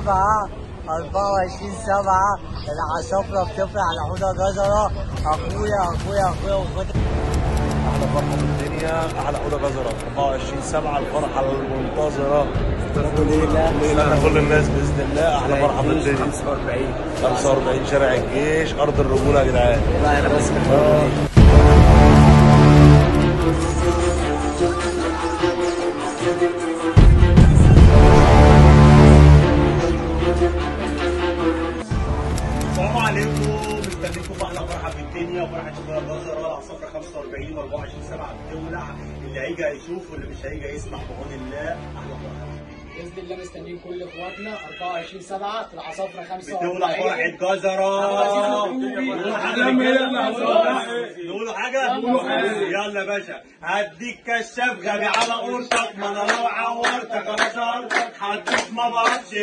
7 24/7 العصافرة بتفرح على حوضة جزرة. اخويا واخواتي. احلى فرحه في الدنيا، احلى حوضه جزره 24/7 الفرحه المنتظره. كل الناس باذن الله. احلى فرحه في الدنيا. 45 شارع الجيش، ارض الرجوله يا جدعان. والله انا بس السلام عليكم، مستنيكم في احلى فرحه في الدنيا وفرحه شباب الجزره. العصافره 45 و24/7 بتولع. اللي هيجي هيشوف واللي مش هيجي هيسمع بعون الله. احلى فرحه باذن الله مستنيين كل اخواتنا 24/7 في العصافره 45 بتولع فرحه جزره. نقولوا حاجه يلا يا باشا. هديك كشاف غبي على قرصك، ما انا لو عورتك انا شعرتك هديك ما بعرفش.